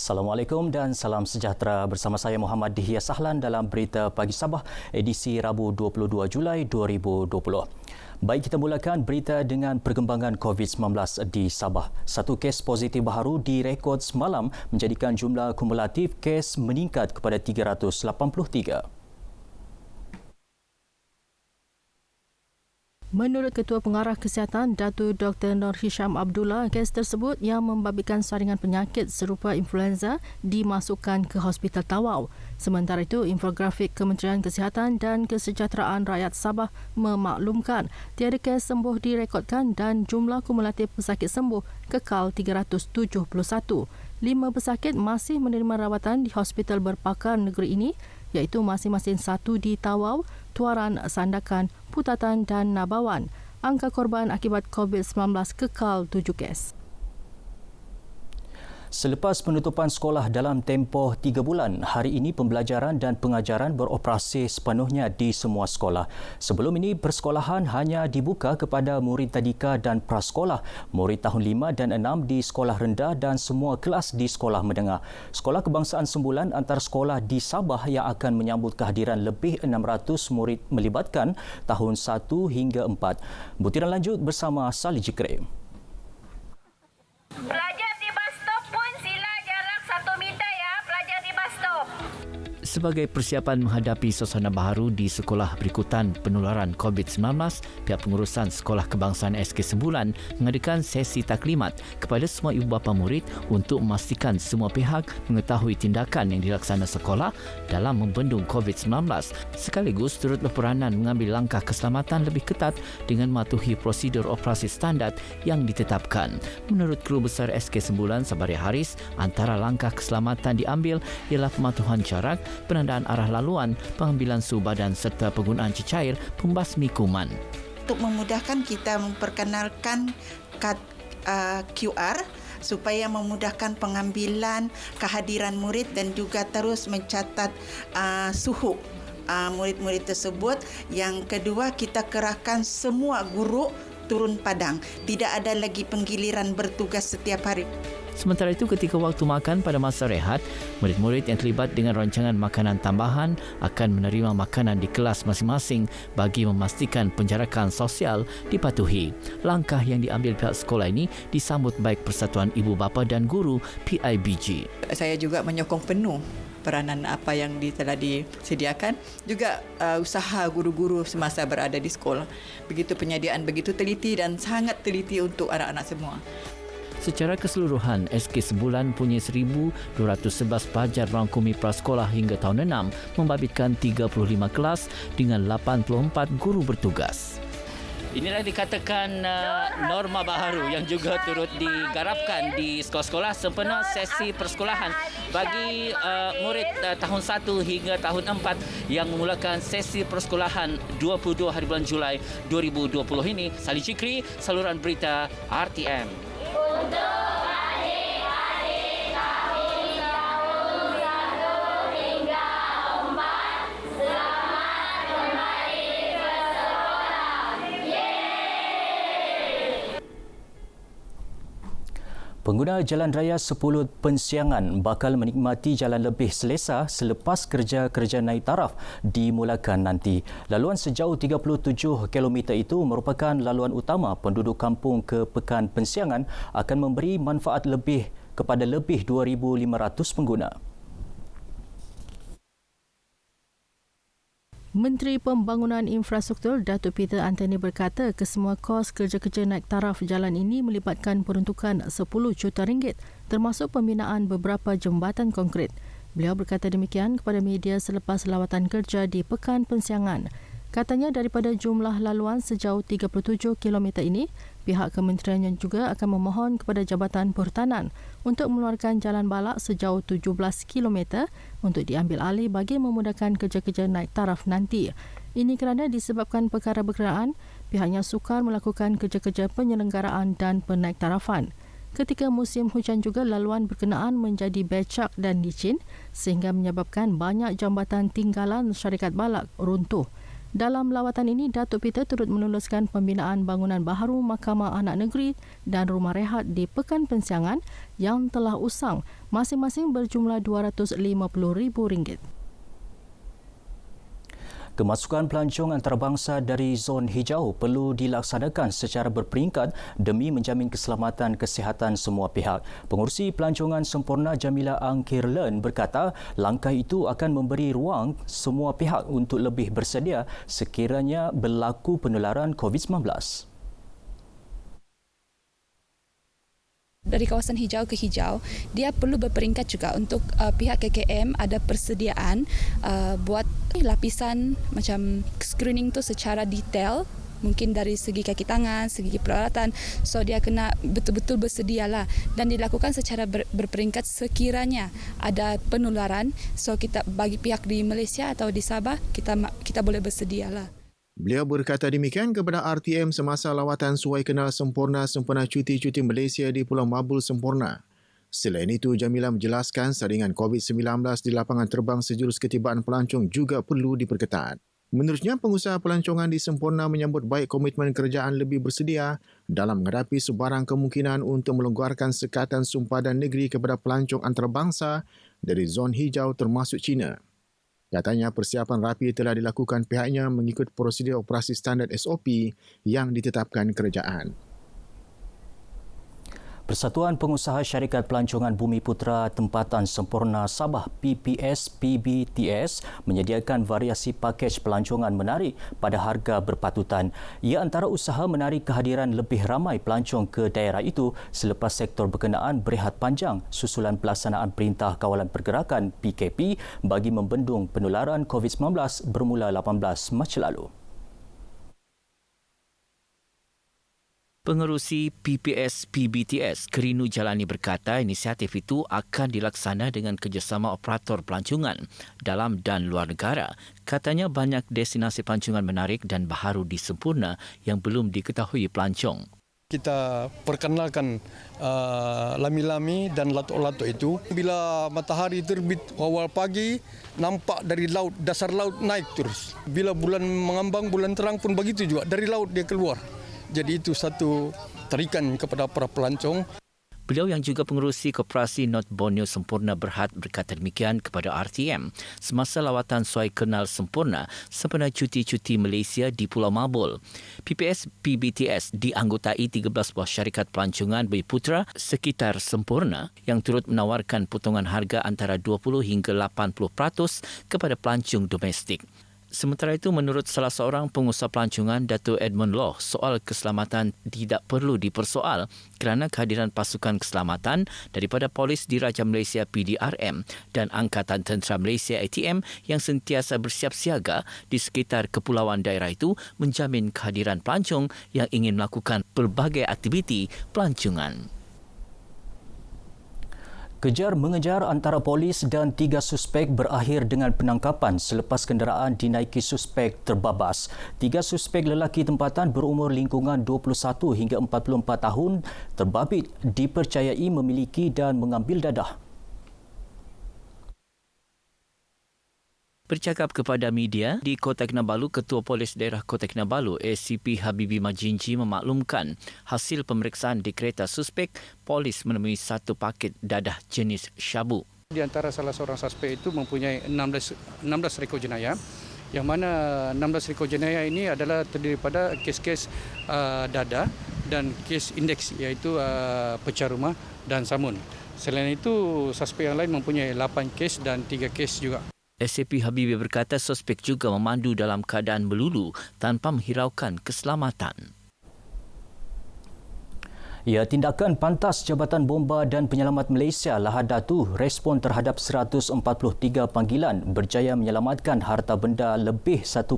Assalamualaikum dan salam sejahtera. Bersama saya Muhammad Dihya Sahlan dalam Berita Pagi Sabah edisi Rabu 22 Julai 2020. Baik, kita mulakan berita dengan perkembangan COVID-19 di Sabah. Satu kes positif baru direkod semalam menjadikan jumlah kumulatif kes meningkat kepada 383. Menurut Ketua Pengarah Kesihatan Datuk Dr. Nur Hisham Abdullah, kes tersebut yang membabitkan saringan penyakit serupa influenza dimasukkan ke Hospital Tawau. Sementara itu, infografik Kementerian Kesihatan dan Kesejahteraan Rakyat Sabah memaklumkan tiada kes sembuh direkodkan dan jumlah kumulatif pesakit sembuh kekal 371. 5 pesakit masih menerima rawatan di hospital berpakar negeri ini, iaitu masing-masing satu di Tawau, Tuaran, Sandakan, Putatan dan Nabawan. Angka korban akibat COVID-19 kekal 7 kes. Selepas penutupan sekolah dalam tempoh 3 bulan, hari ini pembelajaran dan pengajaran beroperasi sepenuhnya di semua sekolah. Sebelum ini, persekolahan hanya dibuka kepada murid tadika dan prasekolah, murid tahun 5 dan 6 di sekolah rendah dan semua kelas di sekolah menengah. Sekolah kebangsaan sembulan antara sekolah di Sabah yang akan menyambut kehadiran lebih 600 murid melibatkan tahun 1 hingga 4. Butiran lanjut bersama Salih Jikrim. Sebagai persiapan menghadapi suasana baharu di sekolah berikutan penularan COVID-19, pihak pengurusan Sekolah Kebangsaan SK Sembulan mengadakan sesi taklimat kepada semua ibu bapa murid untuk memastikan semua pihak mengetahui tindakan yang dilaksana sekolah dalam membendung COVID-19, sekaligus turut berperanan mengambil langkah keselamatan lebih ketat dengan mematuhi prosedur operasi standard yang ditetapkan. Menurut Guru Besar SK Sembulan, Sabaria Haris, antara langkah keselamatan diambil ialah pematuhan jarak, penandaan arah laluan, pengambilan suhu badan serta penggunaan cecair pembasmi kuman. Untuk memudahkan, kita memperkenalkan kad QR supaya memudahkan pengambilan kehadiran murid dan juga terus mencatat suhu murid-murid tersebut. Yang kedua, kita kerahkan semua guru turun padang. Tidak ada lagi penggiliran bertugas setiap hari. Sementara itu, ketika waktu makan pada masa rehat, murid-murid yang terlibat dengan rancangan makanan tambahan akan menerima makanan di kelas masing-masing bagi memastikan penjarakan sosial dipatuhi. Langkah yang diambil pihak sekolah ini disambut baik Persatuan Ibu Bapa dan Guru PIBG. Saya juga menyokong penuh peranan apa yang telah disediakan, juga usaha guru-guru semasa berada di sekolah. Begitu penyediaan, begitu teliti dan sangat teliti untuk anak-anak semua. Secara keseluruhan, SK Sembulan punya 1,211 pelajar rangkumi prasekolah hingga tahun 6, membabitkan 35 kelas dengan 84 guru bertugas. Inilah dikatakan norma baharu yang juga turut digarapkan di sekolah-sekolah sempena sesi persekolahan bagi murid tahun 1 hingga tahun 4 yang memulakan sesi persekolahan 22 hari bulan Julai 2020 ini. Salih Jikri, saluran berita RTM. Untuk adik-adik tahun 1 hingga 4, selamat kembali ke sekolah. Yeay! Pengguna jalan raya 10 Pensiangan bakal menikmati jalan lebih selesa selepas kerja-kerja naik taraf dimulakan nanti. Laluan sejauh 37 km itu merupakan laluan utama penduduk kampung ke Pekan Pensiangan, akan memberi manfaat lebih kepada lebih 2,500 pengguna. Menteri Pembangunan Infrastruktur Datuk Peter Anthony berkata kesemua kos kerja-kerja naik taraf jalan ini melibatkan peruntukan 10 juta ringgit termasuk pembinaan beberapa jambatan konkret. Beliau berkata demikian kepada media selepas lawatan kerja di Pekan Pensiangan. Katanya daripada jumlah laluan sejauh 37 km ini, pihak kementerian juga akan memohon kepada Jabatan Perhutanan untuk mengeluarkan jalan balak sejauh 17 km untuk diambil alih bagi memudahkan kerja-kerja naik taraf nanti. Ini kerana disebabkan perkara berkenaan, pihaknya sukar melakukan kerja-kerja penyelenggaraan dan penaiktarafan. Ketika musim hujan juga, laluan berkenaan menjadi becak dan licin sehingga menyebabkan banyak jambatan tinggalan syarikat balak runtuh. Dalam lawatan ini, Datuk Peter turut meluluskan pembinaan bangunan baharu Mahkamah Anak Negeri dan rumah rehat di Pekan Pensiangan yang telah usang, masing-masing berjumlah RM250,000. Kemasukan pelancong antarabangsa dari zon hijau perlu dilaksanakan secara berperingkat demi menjamin keselamatan kesihatan semua pihak. Pengurusi Pelancongan Sempurna Jamila Angkirlen berkata langkah itu akan memberi ruang semua pihak untuk lebih bersedia sekiranya berlaku penularan COVID-19. Dari kawasan hijau ke hijau, dia perlu berperingkat juga untuk pihak KKM ada persediaan buat lapisan macam screening tu secara detail, mungkin dari segi kaki tangan, segi peralatan. So dia kena betul-betul bersedialah dan dilakukan secara berperingkat sekiranya ada penularan. So kita bagi pihak di Malaysia atau di Sabah kita boleh bersedialah. Beliau berkata demikian kepada RTM semasa lawatan suai kenal sempurna sempena cuti-cuti Malaysia di Pulau Mabul sempurna. Selain itu, Jamila menjelaskan saringan COVID-19 di lapangan terbang sejurus ketibaan pelancong juga perlu diperketat. Menurutnya, pengusaha pelancongan di Sempurna menyambut baik komitmen kerajaan lebih bersedia dalam menghadapi sebarang kemungkinan untuk melonggarkan sekatan sumpadan negeri kepada pelancong antarabangsa dari zon hijau termasuk China. Katanya persiapan rapi telah dilakukan pihaknya mengikut prosedur operasi standard SOP yang ditetapkan kerajaan. Persatuan Pengusaha Syarikat Pelancongan Bumi Putra Tempatan Sempurna Sabah PPS-PBTS menyediakan variasi pakej pelancongan menarik pada harga berpatutan. Ia antara usaha menarik kehadiran lebih ramai pelancong ke daerah itu selepas sektor berkenaan berehat panjang susulan pelaksanaan Perintah Kawalan Pergerakan PKP bagi membendung penularan COVID-19 bermula 18 Mac lalu. Pengerusi PPS-PBTS Kerinu Jalani berkata inisiatif itu akan dilaksana dengan kerjasama operator pelancongan dalam dan luar negara. Katanya banyak destinasi pelancongan menarik dan baharu di Sempurna yang belum diketahui pelancong. Kita perkenalkan lami-lami dan latuk-latuk itu. Bila matahari terbit awal pagi, nampak dari laut, dasar laut naik terus. Bila bulan mengambang, bulan terang pun begitu juga. Dari laut dia keluar. Jadi itu satu tarikan kepada para pelancong. Beliau yang juga pengerusi Koperasi North Borneo Sempurna Berhad berkata demikian kepada RTM semasa lawatan suai kenal sempurna sempena cuti-cuti Malaysia di Pulau Mabul. PPS-PBTS dianggotai 13 buah syarikat pelancongan Bumi Putra sekitar Sempurna yang turut menawarkan potongan harga antara 20 hingga 80% kepada pelancong domestik. Sementara itu, menurut salah seorang pengusaha pelancongan, Dato' Edmund Law, soal keselamatan tidak perlu dipersoal kerana kehadiran pasukan keselamatan daripada Polis Diraja Malaysia PDRM dan Angkatan Tentera Malaysia ATM yang sentiasa bersiap siaga di sekitar kepulauan daerah itu menjamin kehadiran pelancong yang ingin melakukan pelbagai aktiviti pelancongan. Kejar-mengejar antara polis dan 3 suspek berakhir dengan penangkapan selepas kenderaan dinaiki suspek terbabas. 3 suspek lelaki tempatan berumur lingkungan 21 hingga 44 tahun terbabit dipercayai memiliki dan mengambil dadah. Bercakap kepada media di Kota Kinabalu, Ketua Polis Daerah Kota Kinabalu ACP Habibi Majinji memaklumkan hasil pemeriksaan di kereta suspek, polis menemui 1 paket dadah jenis syabu. Di antara salah seorang suspek itu mempunyai 16 rekod jenayah, yang mana 16 rekod jenayah ini adalah terdiri pada kes-kes dadah dan kes indeks iaitu pecah rumah dan samun. Selain itu, suspek yang lain mempunyai 8 kes dan 3 kes juga. SCP Habibi berkata suspek juga memandu dalam keadaan melulu tanpa menghiraukan keselamatan. Ya, tindakan Pantas Jabatan Bomba dan Penyelamat Malaysia Lahad Datu respon terhadap 143 panggilan berjaya menyelamatkan harta benda lebih 1.6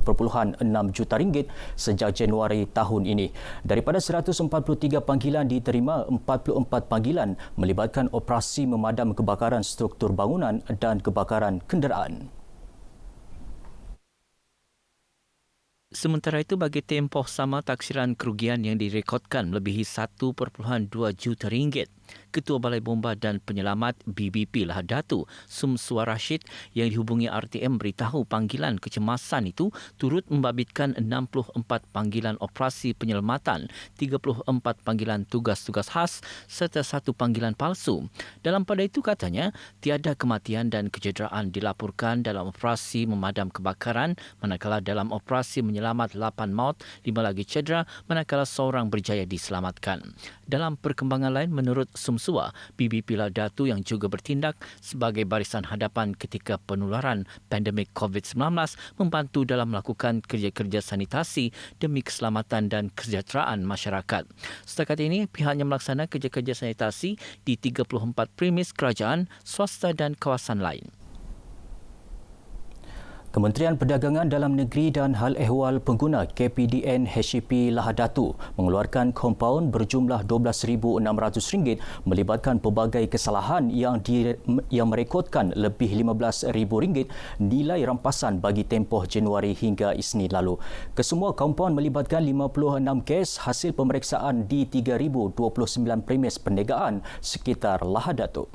juta ringgit sejak Januari tahun ini. Daripada 143 panggilan diterima, 44 panggilan melibatkan operasi memadam kebakaran struktur bangunan dan kebakaran kenderaan. Sementara itu, bagi tempoh sama taksiran kerugian yang direkodkan melebihi 1.2 juta ringgit. Ketua Balai Bomba dan Penyelamat BBP Lahadatu, Sumsua Rashid, yang dihubungi RTM beritahu panggilan kecemasan itu turut membabitkan 64 panggilan operasi penyelamatan, 34 panggilan tugas-tugas khas serta 1 panggilan palsu. Dalam pada itu katanya, tiada kematian dan kecederaan dilaporkan dalam operasi memadam kebakaran, manakala dalam operasi menyelamat 8 maut, 5 lagi cedera, manakala seorang berjaya diselamatkan. Dalam perkembangan lain, menurut Sumsua, BBP Lahadatu yang juga bertindak sebagai barisan hadapan ketika penularan pandemik COVID-19 membantu dalam melakukan kerja-kerja sanitasi demi keselamatan dan kesejahteraan masyarakat. Setakat ini, pihaknya melaksana kerja-kerja sanitasi di 34 premis kerajaan, swasta dan kawasan lain. Kementerian Perdagangan Dalam Negeri dan Hal Ehwal Pengguna KPDN HAP Lahadatu mengeluarkan kompaun berjumlah RM12,600 melibatkan pelbagai kesalahan yang merekodkan lebih RM15,000 nilai rampasan bagi tempoh Januari hingga Isnin lalu. Kesemua kompaun melibatkan 56 kes hasil pemeriksaan di 3,029 premis perniagaan sekitar Lahadatu.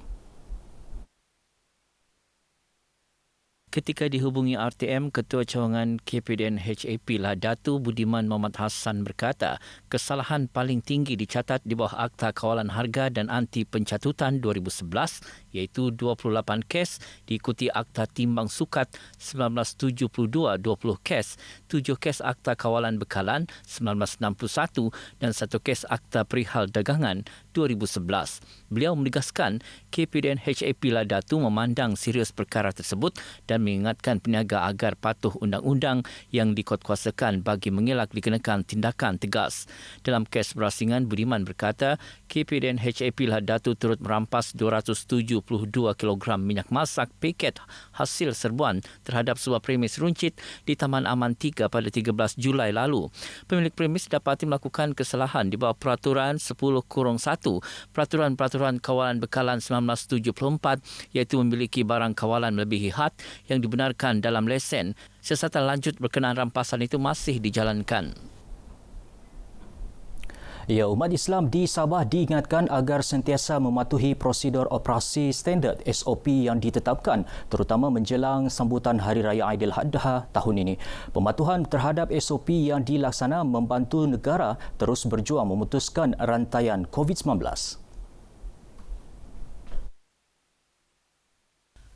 Ketika dihubungi RTM, Ketua Cawangan KPDN HAP Lahadatu Budiman Muhammad Hassan berkata, kesalahan paling tinggi dicatat di bawah Akta Kawalan Harga dan Anti Pencatutan 2011 iaitu 28 kes, diikuti Akta Timbang Sukat 1972 20 kes, 7 kes Akta Kawalan Bekalan 1961 dan 1 kes Akta Perihal Dagangan 2011. Beliau menegaskan KPDN HAP Lahadatu memandang serius perkara tersebut dan mengingatkan peniaga agar patuh undang-undang yang dikuatkuasakan bagi mengelak dikenakan tindakan tegas. Dalam kes berasingan, Budiman berkata, KPDN HAP Lahadatu turut merampas 272 kg minyak masak paket hasil serbuan terhadap sebuah premis runcit di Taman Aman 3 pada 13 Julai lalu. Pemilik premis dapati melakukan kesalahan di bawah Peraturan 10-1 Peraturan-Peraturan Kawalan Bekalan 1974 iaitu memiliki barang kawalan melebihi had yang dibenarkan dalam lesen. Siasatan lanjut berkenaan rampasan itu masih dijalankan. Ya, umat Islam di Sabah diingatkan agar sentiasa mematuhi prosedur operasi standard SOP yang ditetapkan terutama menjelang sambutan Hari Raya Aidiladha tahun ini. Pematuhan terhadap SOP yang dilaksana membantu negara terus berjuang memutuskan rantaian COVID-19.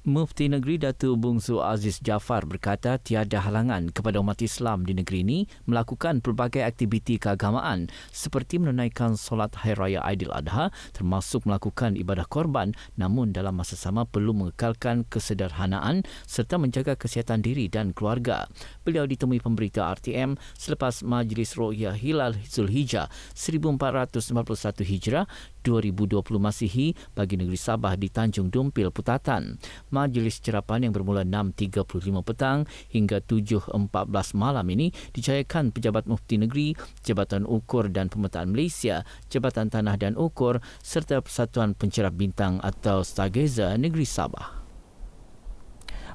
Mufti Negeri Datuk Bungsu Aziz Jaafar berkata tiada halangan kepada umat Islam di negeri ini melakukan pelbagai aktiviti keagamaan seperti menunaikan solat Hari Raya Aidiladha termasuk melakukan ibadah korban, namun dalam masa sama perlu mengekalkan kesederhanaan serta menjaga kesihatan diri dan keluarga. Beliau ditemui pemberita RTM selepas Majlis Ru'yah Hilal Zulhijjah 1451 Hijrah 2020 Masihi bagi negeri Sabah di Tanjung Dumpil, Putatan. Majlis cerapan yang bermula 6.35 petang hingga 7.14 malam ini dijayakan Pejabat Mufti Negeri, Jabatan Ukur dan Pemetaan Malaysia, Jabatan Tanah dan Ukur serta Persatuan Pencerap Bintang atau Stargazer Negeri Sabah.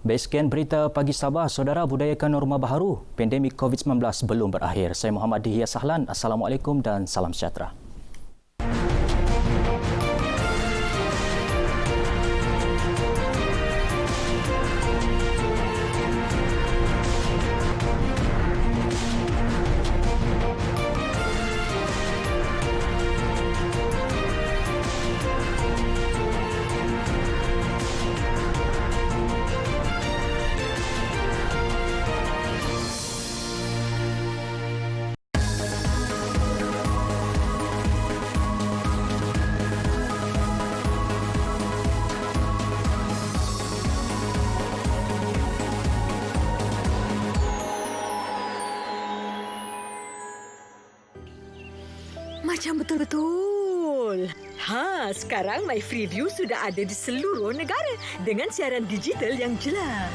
Sekian berita pagi Sabah. Saudara, budayakan norma baharu. Pandemik COVID-19 belum berakhir. Saya Muhammad Dihya Sahlan. Assalamualaikum dan salam sejahtera. Macam betul-betul. Sekarang My Freeview sudah ada di seluruh negara dengan siaran digital yang jelas.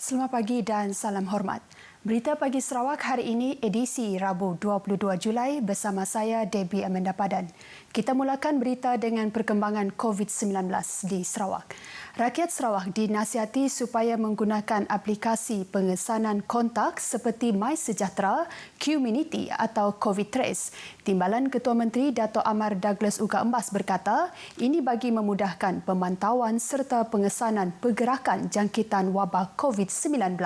Selamat pagi dan salam hormat. Berita Pagi Sarawak hari ini edisi Rabu 22 Julai bersama saya Debbie Amanda Padan. Kita mulakan berita dengan perkembangan COVID-19 di Sarawak. Rakyat Sarawak dinasihati supaya menggunakan aplikasi pengesanan kontak seperti MySejahtera, Qminity atau COVID Trace. Timbalan Ketua Menteri Dato' Amar Douglas Uka Embas berkata, ini bagi memudahkan pemantauan serta pengesanan pergerakan jangkitan wabak COVID-19.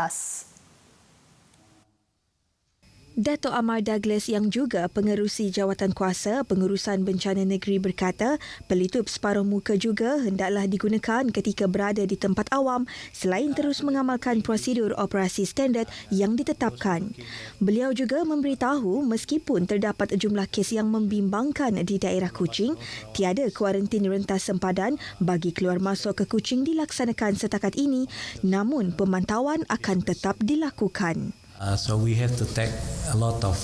Dato' Amar Douglas yang juga pengerusi Jawatan Kuasa Pengurusan Bencana Negeri berkata, pelitup separuh muka juga hendaklah digunakan ketika berada di tempat awam selain terus mengamalkan prosedur operasi standard yang ditetapkan. Beliau juga memberitahu meskipun terdapat jumlah kes yang membimbangkan di daerah Kuching, tiada kuarantin rentas sempadan bagi keluar masuk ke Kuching dilaksanakan setakat ini, namun pemantauan akan tetap dilakukan. So we have to take a lot of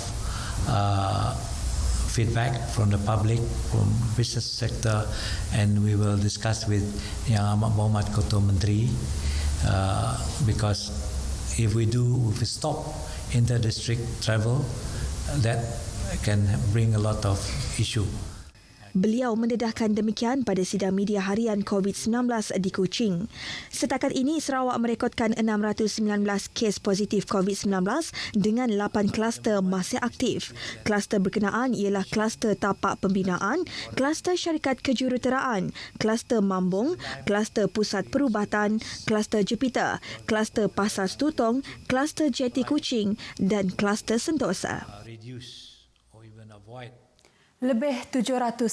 feedback from the public, from business sector, and we will discuss with Yang Amat Berhormat Ketua Menteri because if we stop inter-district travel, that can bring a lot of issue. Beliau mendedahkan demikian pada sidang media harian COVID-19 di Kuching. Setakat ini, Sarawak merekodkan 619 kes positif COVID-19 dengan 8 kluster masih aktif. Kluster berkenaan ialah kluster tapak pembinaan, kluster syarikat kejuruteraan, kluster Mambung, kluster pusat perubatan, kluster Jupiter, kluster Pasar Stutong, kluster Jeti Kuching dan kluster Sentosa. Lebih 750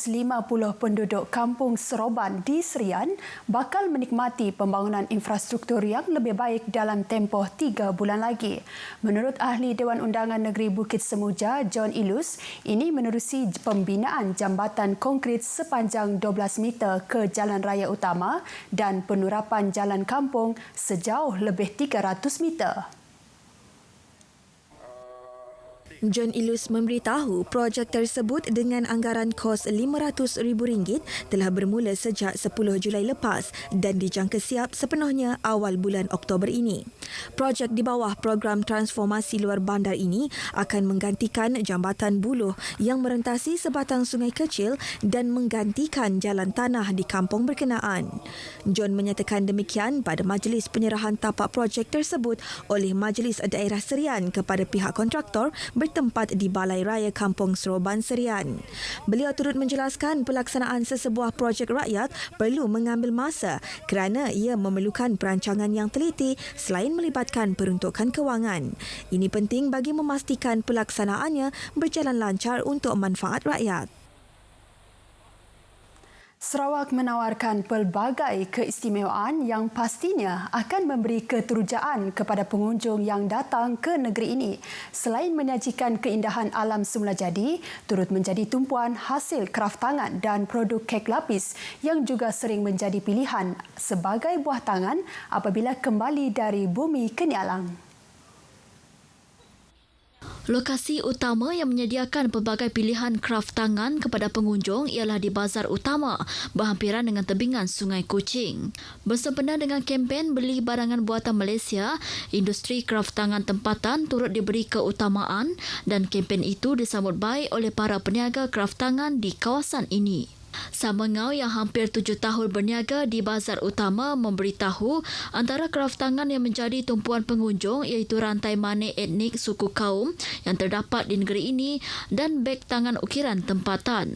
penduduk kampung Seroban di Serian bakal menikmati pembangunan infrastruktur yang lebih baik dalam tempoh 3 bulan lagi. Menurut Ahli Dewan Undangan Negeri Bukit Semuja, John Ilus, ini menerusi pembinaan jambatan konkrit sepanjang 12 meter ke jalan raya utama dan penurapan jalan kampung sejauh lebih 300 meter. John Ilus memberitahu projek tersebut dengan anggaran kos RM500,000 telah bermula sejak 10 Julai lepas dan dijangka siap sepenuhnya awal bulan Oktober ini. Projek di bawah program transformasi luar bandar ini akan menggantikan jambatan buluh yang merentasi sebatang sungai kecil dan menggantikan jalan tanah di kampung berkenaan. John menyatakan demikian pada majlis penyerahan tapak projek tersebut oleh Majlis Daerah Serian kepada pihak kontraktor bertempat di Balai Raya Kampung Seroban Serian. Beliau turut menjelaskan pelaksanaan sesebuah projek rakyat perlu mengambil masa kerana ia memerlukan perancangan yang teliti selain melibatkan peruntukan kewangan. Ini penting bagi memastikan pelaksanaannya berjalan lancar untuk manfaat rakyat. Sarawak menawarkan pelbagai keistimewaan yang pastinya akan memberi keterujaan kepada pengunjung yang datang ke negeri ini. Selain menyajikan keindahan alam semula jadi, turut menjadi tumpuan hasil kraf tangan dan produk kek lapis yang juga sering menjadi pilihan sebagai buah tangan apabila kembali dari bumi Kenialang. Lokasi utama yang menyediakan pelbagai pilihan kraf tangan kepada pengunjung ialah di Bazar Utama, berhampiran dengan tebingan Sungai Kuching. Bersempena dengan kempen Beli Barangan Buatan Malaysia, industri kraf tangan tempatan turut diberi keutamaan dan kempen itu disambut baik oleh para peniaga kraf tangan di kawasan ini. Samengau yang hampir 7 tahun berniaga di Bazar Utama memberitahu antara kraf tangan yang menjadi tumpuan pengunjung iaitu rantai manik etnik suku kaum yang terdapat di negeri ini dan beg tangan ukiran tempatan.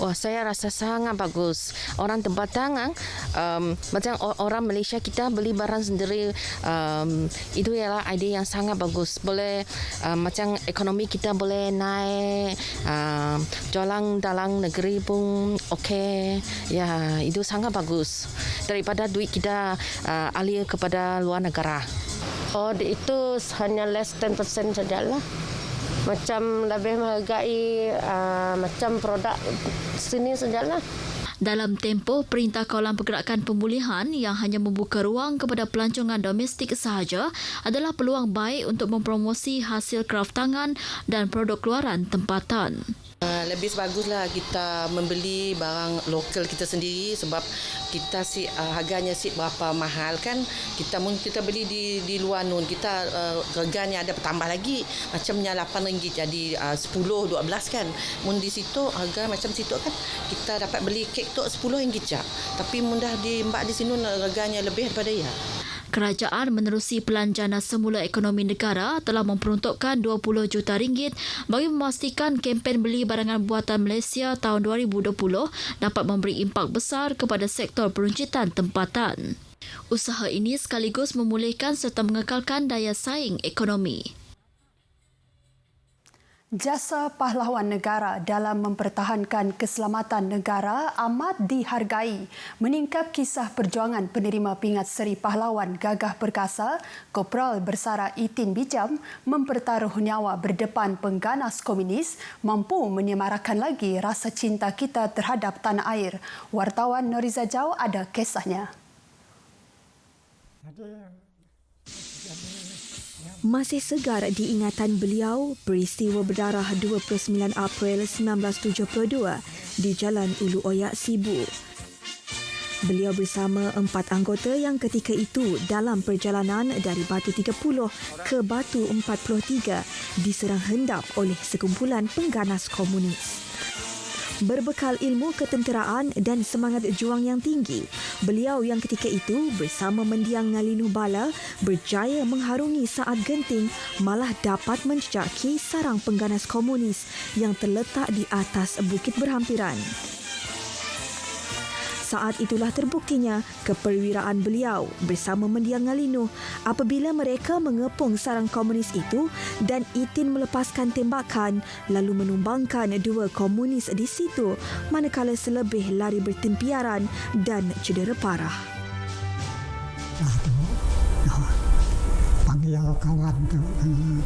Wah, saya rasa sangat bagus. Orang tempatan, macam orang Malaysia kita beli barang sendiri, itu ialah idea yang sangat bagus. Boleh macam ekonomi kita boleh naik, jualan dalam negeri pun okey. Ya, itu sangat bagus. Daripada duit kita alih kepada luar negara. Oh, itu hanya less 10% sajalah. Macam lebih menghargai macam produk sini sajalah. Dalam tempoh Perintah Kawalan Pergerakan Pemulihan yang hanya membuka ruang kepada pelancongan domestik sahaja adalah peluang baik untuk mempromosi hasil kraf tangan dan produk luaran tempatan. Lebih baguslah kita membeli barang lokal kita sendiri sebab kita harganya berapa mahal kan, kita beli di luar nun kita harganya ada bertambah lagi macamnya RM8 jadi 10-12 kan. Mun di situ harga macam situ kan kita dapat beli kek tu RM10 je, tapi mudah di mbak di sini harganya lebih daripada ya. Kerajaan menerusi Pelan Jana Semula Ekonomi Negara telah memperuntukkan RM20 juta bagi memastikan kempen beli barangan buatan Malaysia tahun 2020 dapat memberi impak besar kepada sektor peruncitan tempatan. Usaha ini sekaligus memulihkan serta mengekalkan daya saing ekonomi. Jasa pahlawan negara dalam mempertahankan keselamatan negara amat dihargai. Meningkap kisah perjuangan penerima pingat Seri Pahlawan Gagah Perkasa, Kopral Bersara Itin Bijam mempertaruh nyawa berdepan pengganas komunis mampu menyemarakan lagi rasa cinta kita terhadap tanah air. Wartawan Noriza Jau ada kisahnya. Masih segar diingatan beliau peristiwa berdarah 29 April 1972 di Jalan Ulu Oyak, Sibu. Beliau bersama 4 anggota yang ketika itu dalam perjalanan dari Batu 30 ke Batu 43 diserang hendap oleh sekumpulan pengganas komunis. Berbekal ilmu ketenteraan dan semangat juang yang tinggi, beliau yang ketika itu bersama mendiang Ngalinuh Bala berjaya mengharungi saat genting malah dapat menjejaki sarang pengganas komunis yang terletak di atas bukit berhampiran. Saat itulah terbuktinya keperwiraan beliau bersama mendiang Ngalinuh apabila mereka mengepung sarang komunis itu dan Itin melepaskan tembakan lalu menumbangkan 2 komunis di situ manakala selebih lari bertempiaran dan cedera parah. Panggil kawan tu,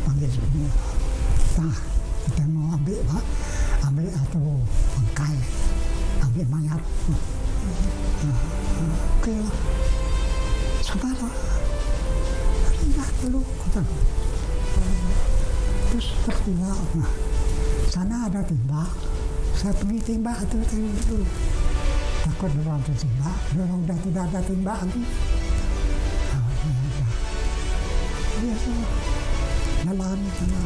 panggil semua. Kita mau ambil atau bangkai, ambil mayat. Okey lah. Sabarlah. Rindah dulu. Terus tertembak. Sana ada tembak. Saya pergi tembak tu dulu. Takut orang tertembak. Orang dah tidak ada tembak lagi. Biasa. Jalan sana.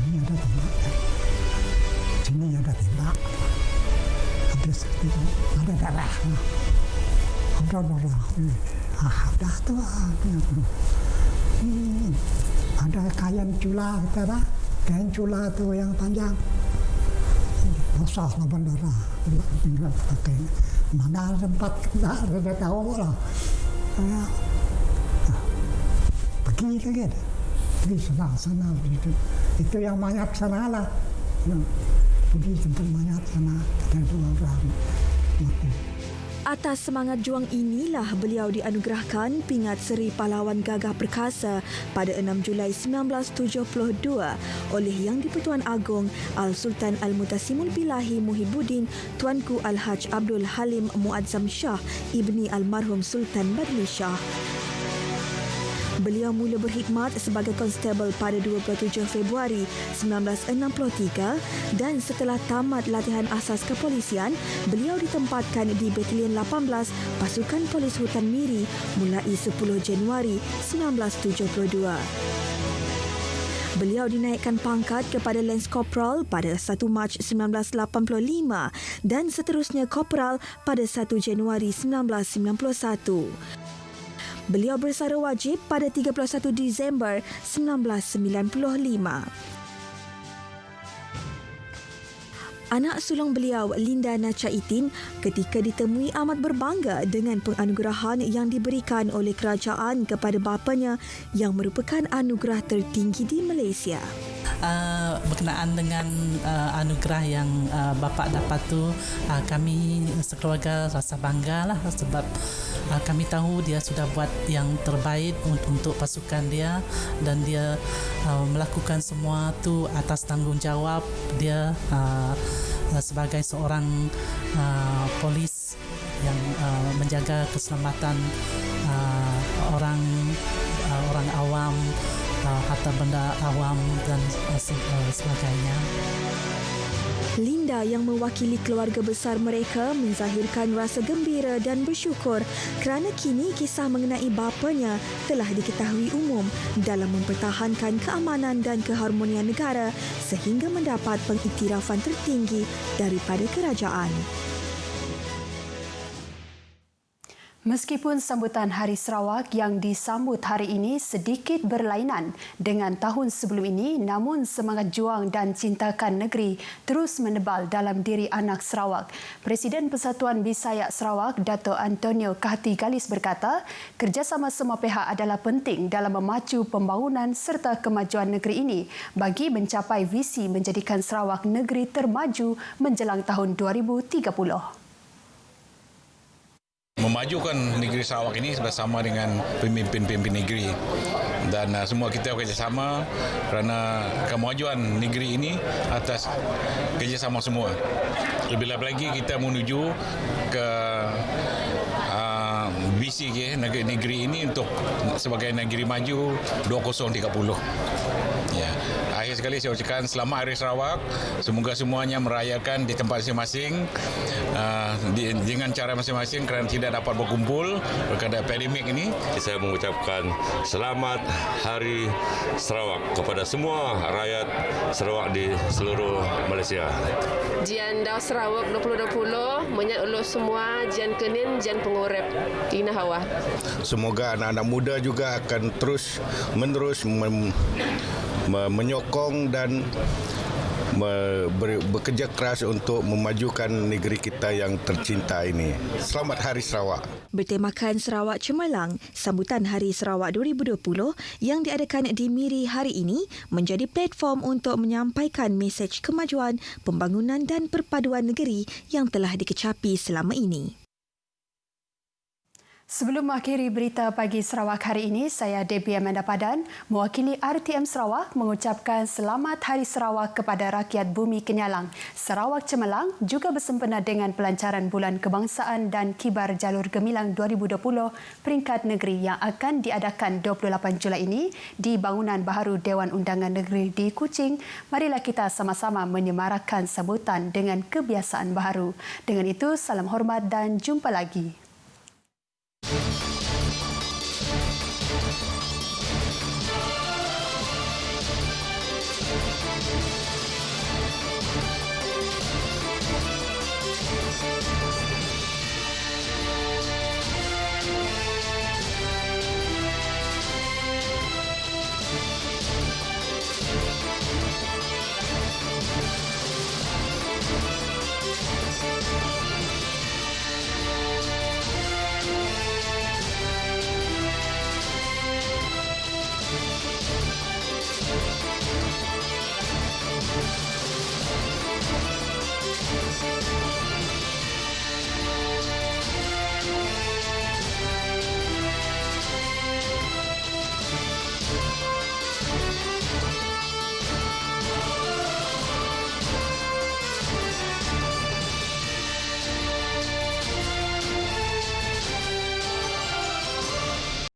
Ini ada tembak. Sini ada tembak. Ada darah. Ada darah. Dah tu. Ada kain cula kita dah. Kain cula tu yang panjang. Basah lah bandara. Tinggal pakai. Mana tempat dah ada tahu lah. Pergi lagi. Pergi sana. Itu yang mayat sana lah. Pergi tempat mayat sana, ada 2 orang mati. Atas semangat juang inilah beliau dianugerahkan pingat Seri Pahlawan Gagah Perkasa pada 6 Julai 1972 oleh Yang di-Pertuan Agong Al-Sultan Al-Mutasimul Bilahi Muhibbuddin Tuanku Al-Haj Abdul Halim Muazzam Shah ibni almarhum Sultan Badli Shah. Beliau mula berkhidmat sebagai konstabel pada 27 Februari 1963 dan setelah tamat latihan asas kepolisian, beliau ditempatkan di Batalion 18 Pasukan Polis Hutan Miri mulai 10 Januari 1972. Beliau dinaikkan pangkat kepada Lance Corporal pada 1 Mac 1985 dan seterusnya Corporal pada 1 Januari 1991. Beliau bersara wajib pada 31 Disember 1995. Anak sulung beliau, Linda Nacha Itin, ketika ditemui amat berbangga dengan penganugerahan yang diberikan oleh kerajaan kepada bapanya yang merupakan anugerah tertinggi di Malaysia. Berkenaan dengan anugerah yang bapa dapat tu, kami sekeluarga rasa bangga lah sebab kami tahu dia sudah buat yang terbaik untuk pasukan dia dan dia melakukan semua tu atas tanggungjawab dia sebagai seorang polis yang menjaga keselamatan orang awam harta benda awam dan sebagainya. Linda yang mewakili keluarga besar mereka menzahirkan rasa gembira dan bersyukur kerana kini kisah mengenai bapanya telah diketahui umum dalam mempertahankan keamanan dan keharmonian negara sehingga mendapat pengiktirafan tertinggi daripada kerajaan. Meskipun sambutan Hari Sarawak yang disambut hari ini sedikit berlainan dengan tahun sebelum ini, namun semangat juang dan cintakan negeri terus menebal dalam diri anak Sarawak. Presiden Persatuan Bisayak Sarawak, Dato' Antonio Kahtigalis berkata, kerjasama semua pihak adalah penting dalam memacu pembangunan serta kemajuan negeri ini bagi mencapai visi menjadikan Sarawak negeri termaju menjelang tahun 2030. Memajukan negeri Sarawak ini bersama dengan pemimpin-pemimpin negeri dan semua kita bekerjasama kerana kemajuan negeri ini atas kerjasama semua. Lebih lagi kita menuju ke visi negeri ini untuk sebagai negeri maju 2030. Ya. Akhir sekali saya ucapkan selamat Hari Sarawak. Semoga semuanya merayakan di tempat masing-masing dengan cara masing-masing kerana tidak dapat berkumpul berkait pandemik ini. Saya mengucapkan selamat Hari Sarawak kepada semua rakyat Sarawak di seluruh Malaysia. Jian Dau Sarawak 2020 menyat ulus semua jian kenin jian pengurep Tina Hawa. Semoga anak-anak muda juga akan terus-menerus menyokong dan bekerja keras untuk memajukan negeri kita yang tercinta ini. Selamat Hari Sarawak. Bertemakan Sarawak Cemerlang, sambutan Hari Sarawak 2020 yang diadakan di Miri hari ini menjadi platform untuk menyampaikan mesej kemajuan, pembangunan dan perpaduan negeri yang telah dikecapi selama ini. Sebelum mengakhiri berita pagi Sarawak hari ini, saya Debbie Amanda Padan, mewakili RTM Sarawak mengucapkan selamat Hari Sarawak kepada rakyat Bumi Kenyalang. Sarawak Cemerlang juga bersempena dengan pelancaran Bulan Kebangsaan dan Kibar Jalur Gemilang 2020 peringkat negeri yang akan diadakan 28 Julai ini di bangunan baharu Dewan Undangan Negeri di Kuching. Marilah kita sama-sama menyemarakan sambutan dengan kebiasaan baharu. Dengan itu, salam hormat dan jumpa lagi.